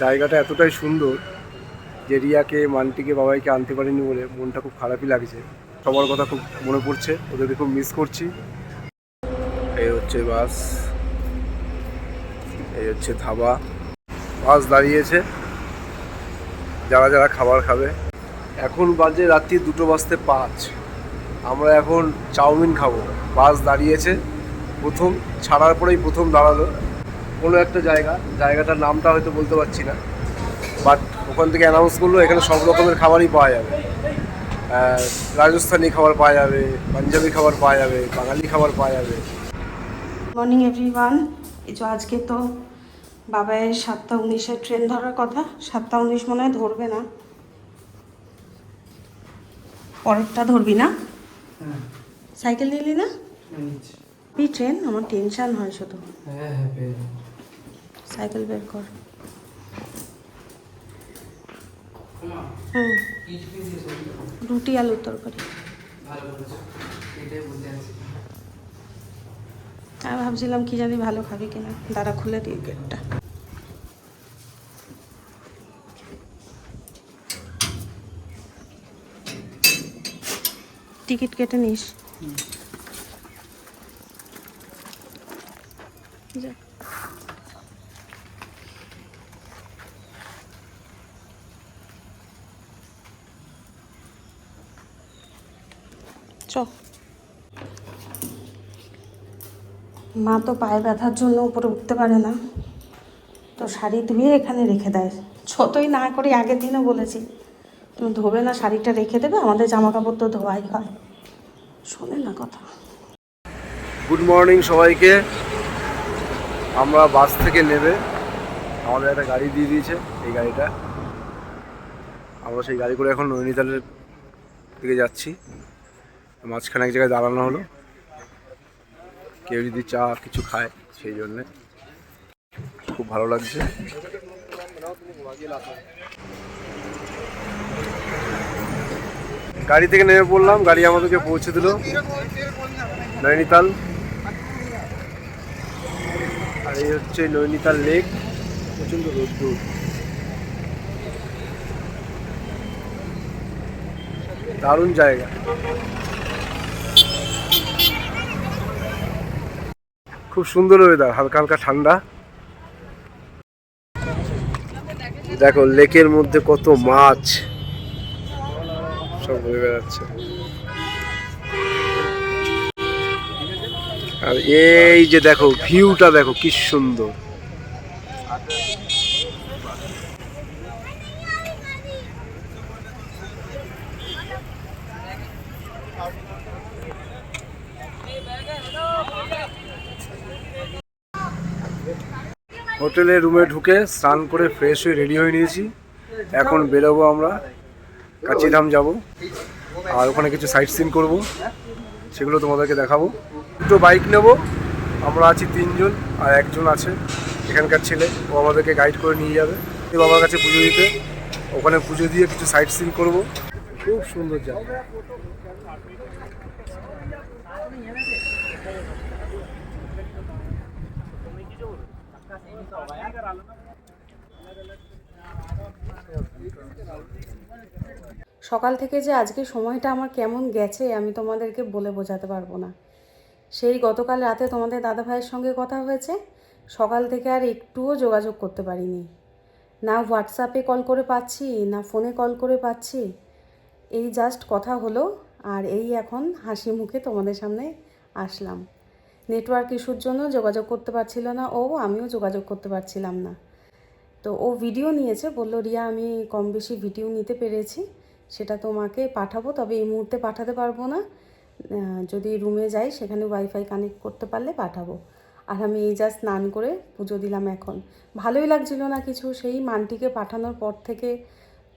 জায়গাটা এতটাই সুন্দর যে রিয়াকে মান্টিকে বাবাইকে আনতে পারিনি বলে মনটা খুব খারাপই লাগছে। সবার কথা খুব মনে পড়ছে, ওদেরকে খুব মিস করছি। এই হচ্ছে বাস, এই হচ্ছে ধাবা। বাস দাঁড়িয়েছে, যারা যারা খাবার খাবে। এখন বাজে রাত্রি 2:05। আমরা এখন চাউমিন খাবো। বাস দাঁড়িয়েছে, প্রথম ছাড়ার পরেই প্রথম দাঁড়ালো কোনো একটা জায়গাটার নামটা হয়তো বলতে পারছি না, বাট ওখান থেকে অ্যানাউন্স করলো এখানে সব রকমের খাবারই পাওয়া যাবে। রাজস্থানি খাবার পাওয়া যাবে, পাঞ্জাবি খাবার পাওয়া যাবে, বাঙালি খাবার পাওয়া যাবে। Morning everyone. এই যে আজকে তো বাবাইয়ের 7:19-এর ট্রেন ধরার কথা। 7:19 মনে হয় ধরবে না, পরেরটা ধরবি না? সাইকেল নিলি না? ট্রেন আমার টেনশন হয় শুধু। সাইকেল বের কর। রুটি আলুর তরকারি। আমি ভাবছিলাম কি জানি ভালো খাবি কিনা, দাঁড়া খুলে দিই গেটটা। টিকিট কেটে নিস। যা। চ। মা তো পায়ে ব্যথার জন্য উপরে উঠতে পারে না, তো শাড়ি ধুয়ে এখানে রেখে দেয়। যতই না করি, আগের দিনও বলেছি তুমি ধোবে না, শাড়িটা রেখে দেবে, আমাদের জামা কাপড় তো ধোয়াই হয়। শোনে না কথা। গুড মর্নিং সবাইকে। আমরা বাস থেকে নেবে আমাদের একটা গাড়ি দিয়ে দিয়েছে, এই গাড়িটা। আমরা সেই গাড়ি করে এখন নৈনিতালের দিকে যাচ্ছি। মাঝখানে এক জায়গায় দাঁড়ানো হলো, কেউ যদি চা কিছু খায় সেই জন্যে। খুব ভালো লাগছে। গাড়ি থেকে নেমে পড়লাম, গাড়ি আমাদেরকে পৌঁছে দিল নৈনিতাল। আর এই হচ্ছে নৈনিতাল লেক। প্রচণ্ড রোদ্দুর, দারুণ জায়গা। খুব সুন্দর ওয়েদার, হালকা হালকা ঠান্ডা। দেখো লেকের মধ্যে কত মাছ সব ঘুরে বেড়াচ্ছে। আর এই যে দেখো ভিউটা, দেখো কি সুন্দর। হোটেলে রুমে ঢুকে স্নান করে ফ্রেশ হয়ে রেডি হয়ে নিয়েছি। এখন বেরোবো আমরা, কাচিধাম যাব। আর ওখানে কিছু সাইট সিন করবো, সেগুলো তোমাদেরকে দেখাবো। দুটো বাইক নেব, আমরা আছি 3 জন, আর একজন আছে এখানকার ছেলে, ও আমাদেরকে গাইড করে নিয়ে যাবে বাবার কাছে পুজো দিতে। ওখানে পুজো দিয়ে কিছু সাইট সিন করবো। খুব সুন্দর জায়গা। সকাল থেকে যে আজকে সময়টা আমার কেমন গেছে আমি তোমাদেরকে বলে বোঝাতে পারবো না। সেই গতকাল রাতে তোমাদের দাদাভাইয়ের সঙ্গে কথা হয়েছে, সকাল থেকে আর একটুও যোগাযোগ করতে পারিনি। না হোয়াটসঅ্যাপে কল করে পাচ্ছি, না ফোনে কল করে পাচ্ছি। এই জাস্ট কথা হলো, আর এই এখন হাসি মুখে তোমাদের সামনে আসলাম। নেটওয়ার্ক ইস্যুর জন্য যোগাযোগ করতে পারছিল না ও, আমিও যোগাযোগ করতে পারছিলাম না। তো ও ভিডিও নিয়েছে, বলল রিয়া আমি কম বেশি ভিডিও নিতে পেরেছি, সেটা তোমাকে পাঠাবো, তবে এই মুহূর্তে পাঠাতে পারবো না, যদি রুমে যাই সেখানে ওয়াইফাই কানেক্ট করতে পারলে পাঠাবো। আর আমি এই যা স্নান করে পুজো দিলাম এখন। ভালোই লাগছিল না কিছু, সেই মানটিকে পাঠানোর পর থেকে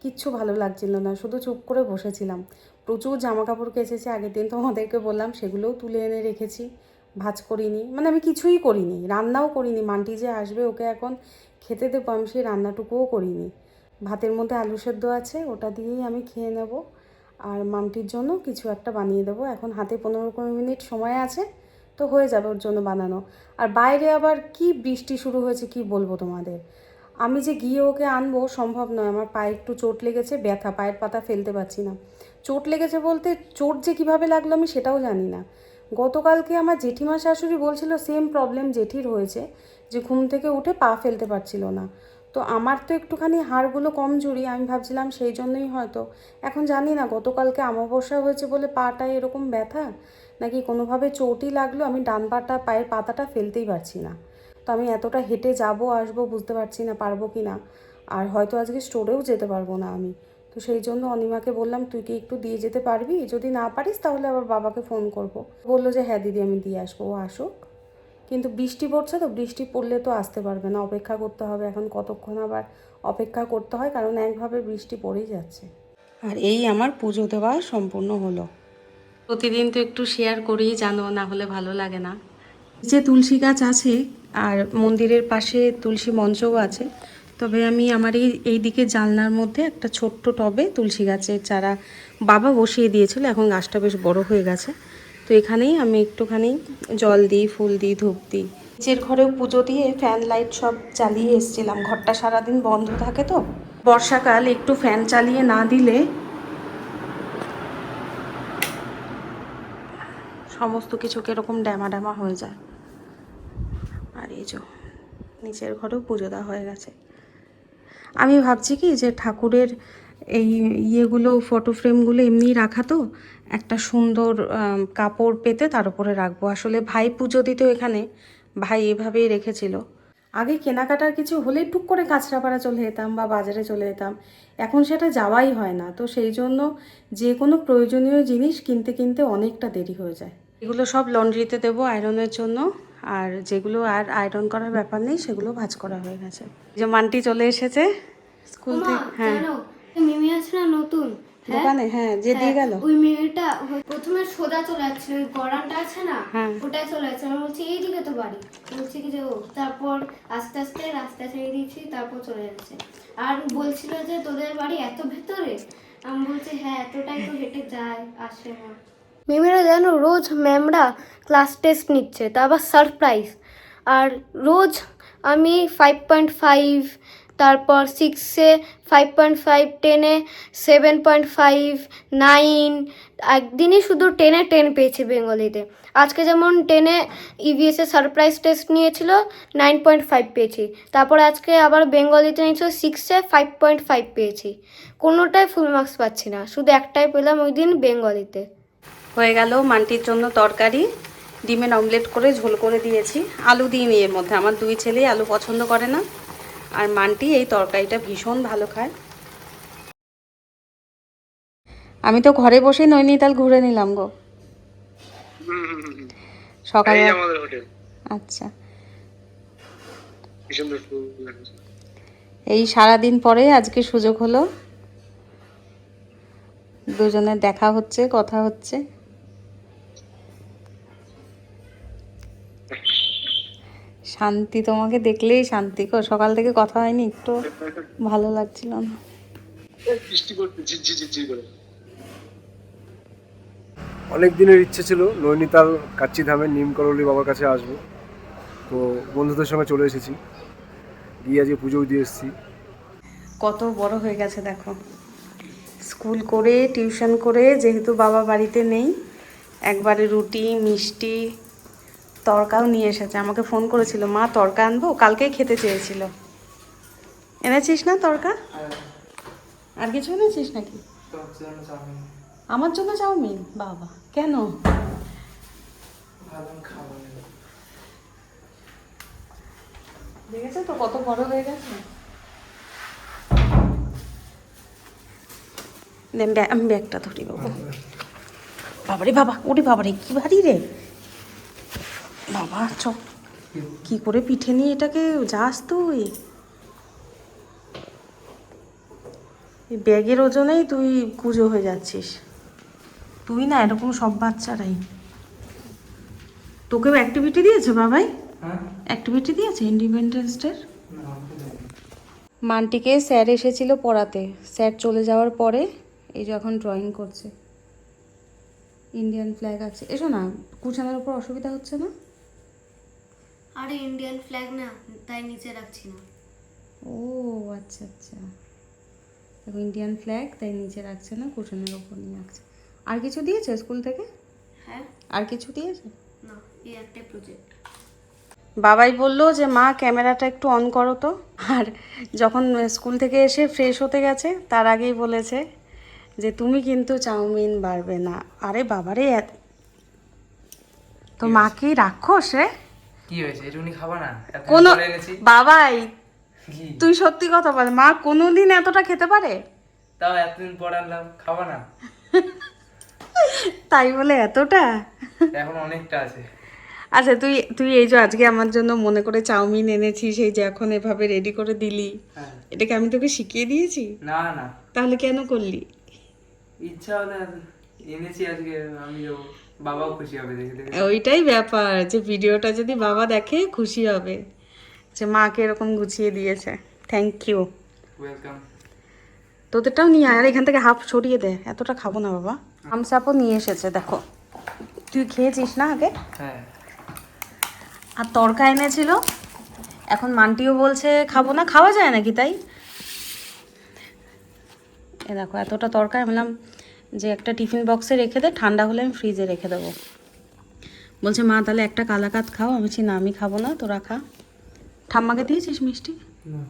কিচ্ছু ভালো লাগছিল না, শুধু চুপ করে বসেছিলাম। প্রচুর জামা কাপড় কেচেছি, আগের দিন তোমাদেরকে বললাম, সেগুলোও তুলে এনে রেখেছি। ভাঁজ করিনি, মানে আমি কিছুই করিনি, রান্নাও করিনি। মানটি যে আসবে ওকে এখন খেতে দেবো, আমি সেই রান্নাটুকুও করিনি। ভাতের মধ্যে আলু সেদ্ধ আছে, ওটা দিয়েই আমি খেয়ে নেব। আর মানটির জন্য কিছু একটা বানিয়ে দেবো। এখন হাতে 15-20 মিনিট সময় আছে, তো হয়ে যাবে ওর জন্য বানানো। আর বাইরে আবার কি বৃষ্টি শুরু হয়েছে কি বলবো তোমাদের। আমি যে গিয়ে ওকে আনবো সম্ভব নয়, আমার পায়ে একটু চোট লেগেছে, ব্যথা, পায়ের পাতা ফেলতে পারছি না। চোট লেগেছে বলতে চোট যে কীভাবে লাগলো আমি সেটাও জানি না। গতকালকে আমার জেঠিমা শাশুড়ি বলছিল সেম প্রবলেম জেঠির হয়েছে, যে ঘুম থেকে উঠে পা ফেলতে পারছিল না। তো আমার তো একটুখানি হাড়গুলো কমজোরি, আমি ভাবছিলাম সেই জন্যই হয়তো। এখন জানি না গতকালকে অমাবস্যা হয়েছে বলে পাটায় এরকম ব্যথা, নাকি কোনোভাবে চোটই লাগলো, আমি ডান পাটা পায়ের পাতাটা ফেলতেই পারছি না। তো আমি এতটা হেঁটে যাবো আসবো বুঝতে পারছি না পারবো কি না। আর হয়তো আজকে স্টোরেও যেতে পারবো না আমি। তো সেই জন্য অনিমাকে বললাম তুই কি একটু দিয়ে যেতে পারবি, যদি না পারিস তাহলে আবার বাবাকে ফোন করব। বললো যে হ্যাঁ দিদি আমি দিয়ে আসবো, ও আসুক। কিন্তু বৃষ্টি পড়ছে তো, বৃষ্টি পড়লে তো আসতে পারবে না, অপেক্ষা করতে হবে। এখন কতক্ষণ আবার অপেক্ষা করতে হয়, কারণ একভাবে বৃষ্টি পড়েই যাচ্ছে। আর এই আমার পুজো দেওয়া সম্পূর্ণ হলো। প্রতিদিন তো একটু শেয়ার করেই জানো, না হলে ভালো লাগে না। যে তুলসী গাছ আছে আর মন্দিরের পাশে তুলসী মঞ্চও আছে, তবে আমি আমার এই দিকে জানলার মধ্যে একটা ছোট্ট টবে তুলসী গাছের চারা বাবা বসিয়ে দিয়েছিল, এখন গাছটা বেশ বড় হয়ে গেছে। তো এখানেই আমি একটুখানি জল দিই, ফুল দিই, ধূপ দিই। নিচের ঘরেও পুজো দিয়ে ফ্যান লাইট সব চালিয়ে এসেছিলাম, ঘরটা সারাদিন বন্ধ থাকে তো। বর্ষাকাল একটু ফ্যান চালিয়ে না দিলে সমস্ত কিছু কীরকম ড্যামা ড্যামা হয়ে যায়। আর এই যে নিচের ঘরেও পুজো দেওয়া হয়ে গেছে। আমি ভাবছি কি যে ঠাকুরের এই ইয়েগুলো, ফটো ফ্রেমগুলো এমনি রাখা তো, একটা সুন্দর কাপড় পেতে তার উপরে রাখবো। আসলে ভাই পুজো দিত এখানে, ভাই এভাবেই রেখেছিল। আগে কেনাকাটার কিছু হলেই টুক করে কাঁচরাপাড়া চলে যেতাম বা বাজারে চলে যেতাম, এখন সেটা যাওয়াই হয় না। তো সেই জন্য যে কোনো প্রয়োজনীয় জিনিস কিনতে কিনতে অনেকটা দেরি হয়ে যায়। এগুলো সব লন্ড্রিতে দেবো আয়রনের জন্য, আর যেগুলো আর আয়রন করার ব্যাপার নেই সেগুলো ভাঁজ করা হয়ে গেছে। যে মানটি চলে এসেছে স্কুল থেকে। হ্যাঁ মিমি আছে না নতুন দোকানে, হ্যাঁ যে দিয়ে গেল। ওই মেয়েটা প্রথমে সোজা চলে যাচ্ছিল, ওই গড়ানটা আছে না হ্যাঁ ওটাই চলে যাচ্ছে। আমি বলছি এইদিকে তো বাড়ি, বলছি কি যে ও, তারপর আস্তে আস্তে রাস্তা ছেড়ে দিয়েছি, তারপর চলে যাচ্ছে। আর বলছিল যে তোদের বাড়ি এত ভেতরে, আমি বলছি হ্যাঁ এতটাই তো হেঁটে যায় আসে না। মিমিরা জানো রোজ ম্যামরা ক্লাস টেস্ট নিচ্ছে, তা আবার সারপ্রাইজ। আর রোজ আমি 5.5, তারপর 6-এ 5.5, 10-এ 7.5, 9, একদিনই শুধু 10-এ 10 পেয়েছি বেঙ্গলিতে। আজকে যেমন 10-এ ইভিএসে সারপ্রাইজ টেস্ট নিয়েছিল, 9.5 পেয়েছি। তারপর আজকে আবার বেঙ্গলিতে নিয়েছিল 6-এ 5.5 পেয়েছি। কোনোটাই ফুল মার্কস পাচ্ছি না, শুধু একটাই পেলাম ওই দিন বেঙ্গলিতে। হয়ে গেল মানটির জন্য তরকারি, ডিমের অমলেট করে ঝোল করে দিয়েছি, আলু দিইনি এর মধ্যে, আমার দুই ছেলেই আলু পছন্দ করে না। আর মানটি এই তরকারিটা ভীষণ ভালো খায়। আমি তো ঘরে বসে নৈনিতাল ঘুরে নিলাম গো সকালে। আচ্ছা, এই সারাদিন পরে আজকে সুযোগ হলো, দুজনের দেখা হচ্ছে, কথা হচ্ছে। শান্তি, তোমাকে দেখলেই শান্তি গো, সকাল থেকে কথা হয়নি, একটু ভালো লাগছিল না। অনেক দিনের ইচ্ছে ছিল নৈনিতাল কাচ্চিধামের নিমকরলি বাবার কাছে আসবো, তো বন্ধুদের সঙ্গে চলে এসেছি, গিয়ে আজকে পুজোও দিয়ে এসেছি। কত বড় হয়ে গেছে দেখো, স্কুল করে টিউশন করে, যেহেতু বাবা বাড়িতে নেই, একবারে রুটি মিষ্টি তরকাও নিয়ে এসেছে। আমাকে ফোন করেছিল, মা তরকা আনবো, কালকেই খেতে চেয়েছিল। এনেছিস না তরকা? আর কিছু এনেছিস নাকি? আমার জন্য চাউমিন? বাবা, কেন? দেখেছো তো কত বড় হয়ে গেছে। আমি ব্যাগটা ধরি বাবু। বাবারে বাবা, ওরে বাবারে কি ভারী রে বাবা, চ কি করে পিঠে নিয়ে এটাকে যাস তুই? এই ব্যাগের ওজনেই তুই কুজো হয়ে যাচ্ছিস। তুই না, এরকম সব বাচ্চারাই। তোকেও অ্যাক্টিভিটি দিয়েছে বাবাই? অ্যাক্টিভিটি দিয়েছে ইন্ডিপেন্ডেন্স ডের? মানটিকে স্যার এসেছিল পড়াতে, স্যার চলে যাওয়ার পরে এই যখন ড্রয়িং করছে, ইন্ডিয়ান ফ্ল্যাগ আছে। এসো না, কুচানোর উপর অসুবিধা হচ্ছে না? আরে ইন্ডিয়ান ফ্ল্যাগ না, তাই নিচে রাখছি না। ও আচ্ছা আচ্ছা, দেখো ইন্ডিয়ান ফ্ল্যাগ, তাই নিচে রাখছে না, কুশনের ওপর নিয়ে রাখছে। আর কিছু দিয়েছে স্কুল থেকে? হ্যাঁ। আর কিছু দিয়েছে? না, এই একটা প্রজেক্ট। বাবাই বললো যে মা ক্যামেরাটা একটু অন করো তো। আর যখন স্কুল থেকে এসে ফ্রেশ হতে গেছে তার আগেই বলেছে যে তুমি কিন্তু চাউমিন পারবে না। আরে বাবারে, তো মা কি রাক্ষস রে? কি হয়েছে, এটুকুনি খাবা না? এত কোনো করে এনেছি। বাবাই, কি? তুই সত্যি কথা বল, মা কোনোদিন এতটা খেতে পারে? তাও এতদিন পর আনলাম, খাবা না? তাই বলে এতটা? এখন অনেকটা আছে। আচ্ছা তুই তুই এই যে আজকে আমার জন্য মনে করে চাউমিন এনেছিস, এই যে এখন এভাবে রেডি করে দিলি, হ্যাঁ। এটাকে আমি তোকে শিখিয়ে দিয়েছি? না না, তাহলে কেন করলি? ইচ্ছা হলে এনেছি আজকে, আমি যাবো, বাবাও খুশি হবে দেখে দেখে। ওইটাই ব্যাপার, যে ভিডিওটা যদি বাবা দেখে খুশি হবে যে মাকে এরকম গুছিয়ে দিয়েছে। Thank you. ওয়েলকাম। তোদেরটাও নিয়ে আয়, আর এখান থেকে হাফ সরিয়ে দে, এতটা খাবো না বাবা। আমসাপও নিয়ে এসেছে দেখো, তুই খেয়েছিস না আগে? হ্যাঁ। আর তড়কা এনেছিল, এখন মান্টিও বলছে খাবো না, খাওয়া যায় নাকি তাই? এ দেখো এতটা তড়কা, আমি বললাম যে একটা টিফিন বক্সে রেখে দে, ঠান্ডা হলে আমি ফ্রিজে রেখে দেবো। বলছে মা তাহলে একটা কালাকাত খাও, আমি বলছি না আমি খাবো না, তোরা খা। ঠাম্মাকে দিয়েছিস মিষ্টি? না।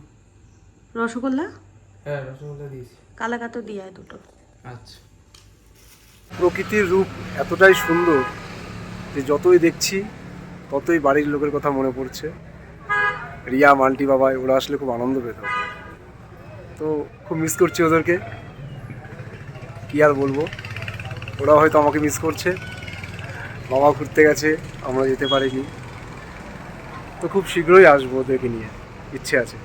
রসগোল্লা? হ্যাঁ, রসগোল্লা দিয়েছি। কালাকাতও দিয়ে আয় দুটো। আচ্ছা। প্রকৃতির রূপ এতটাই সুন্দর যে যতই দেখছি ততই বাড়ির লোকের কথা মনে পড়ছে। রিয়া, মান্টি, বাবাই ওরা আসলে খুব আনন্দ পেত, তো খুব মিস করছি ওদেরকে। কি আর বলবো, ওরা হয়তো আমাকে মিস করছে। বাবা ঘুরতে গেছে, আমরা যেতে পারিনি, তো খুব শীঘ্রই আসবো ওদেরকে নিয়ে, ইচ্ছে আছে।